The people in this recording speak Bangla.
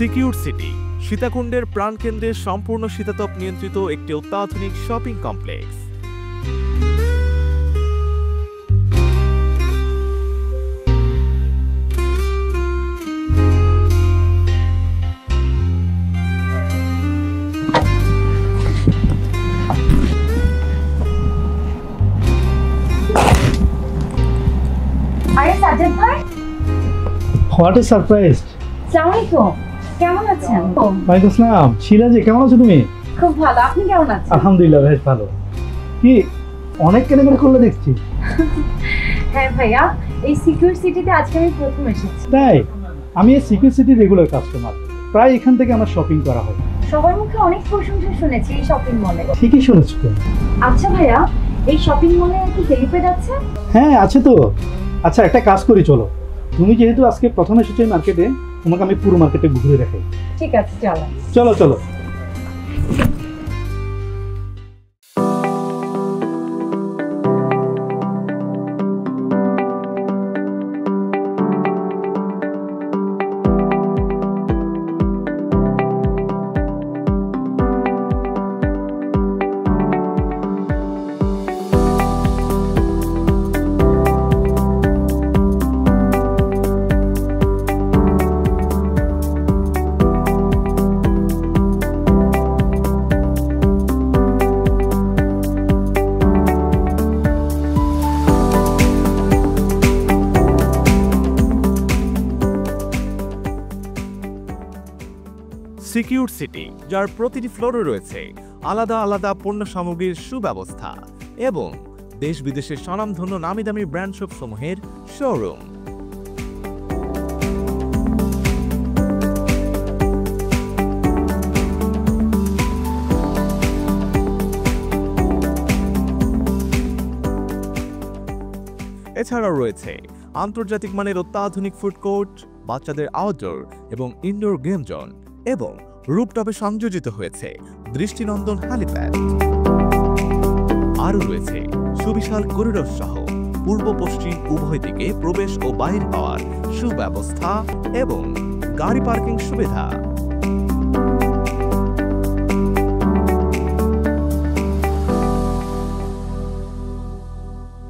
সিকিউর সিটি সীতাকুণ্ডের প্রাণকেন্দ্রে সম্পূর্ণ শীতাতপ নিয়ন্ত্রিত একটি অত্যাধুনিক শপিং কমপ্লেক্স। আরে সাজ্জাদ ভাই, হোয়াট এ সারপ্রাইজ। আসসালামু আলাইকুম, কেমন আছেন? ওয়ালাইকুম আসসালাম। শিলাজি, কেমন আছো তুমি? খুব ভালো, আপনি কেমন আছেন? আলহামদুলিল্লাহ, বেশ ভালো। কি অনেক কেনাকাটা করলে দেখছি। হ্যাঁ ভাইয়া, এই সিকিউর সিটিতে আজকে আমি প্রথম এসেছি। তাই? আমি এই সিকিউর সিটি রেগুলার কাস্টমার, প্রায় এখান থেকে আমার শপিং করা হয়। সবার মুখে অনেক প্রশংসা শুনেছি এই শপিং মলে। ঠিকই শুনেছো তো। আচ্ছা ভাইয়া, এই শপিং মলে কি হেলিপ্যাড আছে? হ্যাঁ আছে তো। আচ্ছা, একটা কাজ করি, চলো। তুমি যেহেতু আজকে প্রথম এসেছো মার্কেটে, তোমাকে আমি পুরো মার্কেটে ঘুরে দেখাই। ঠিক আছে, চলো চলো চলো। সিকিউর সিটি, যার প্রতিটি ফ্লোরে রয়েছে আলাদা আলাদা পণ্য সামগ্রীর সুব্যবস্থা এবং দেশ বিদেশের স্বনামধন্য নামি দামি ব্র্যান্ড শপ সমূহের শোরুম। এছাড়াও রয়েছে আন্তর্জাতিক মানের অত্যাধুনিক ফুড কোর্ট, বাচ্চাদের আউটডোর এবং ইনডোর গেম জোন এবং রুপটপে সংযোজিত হয়েছে দৃষ্টিনন্দন হেলিপ্যাড। আরও রয়েছে সুবিশাল করিডোর সহ পূর্ব পশ্চিম উভয় দিকে প্রবেশ ও বাইর হওয়ার সুব্যবস্থা এবং গাড়ি পার্কিং সুবিধা।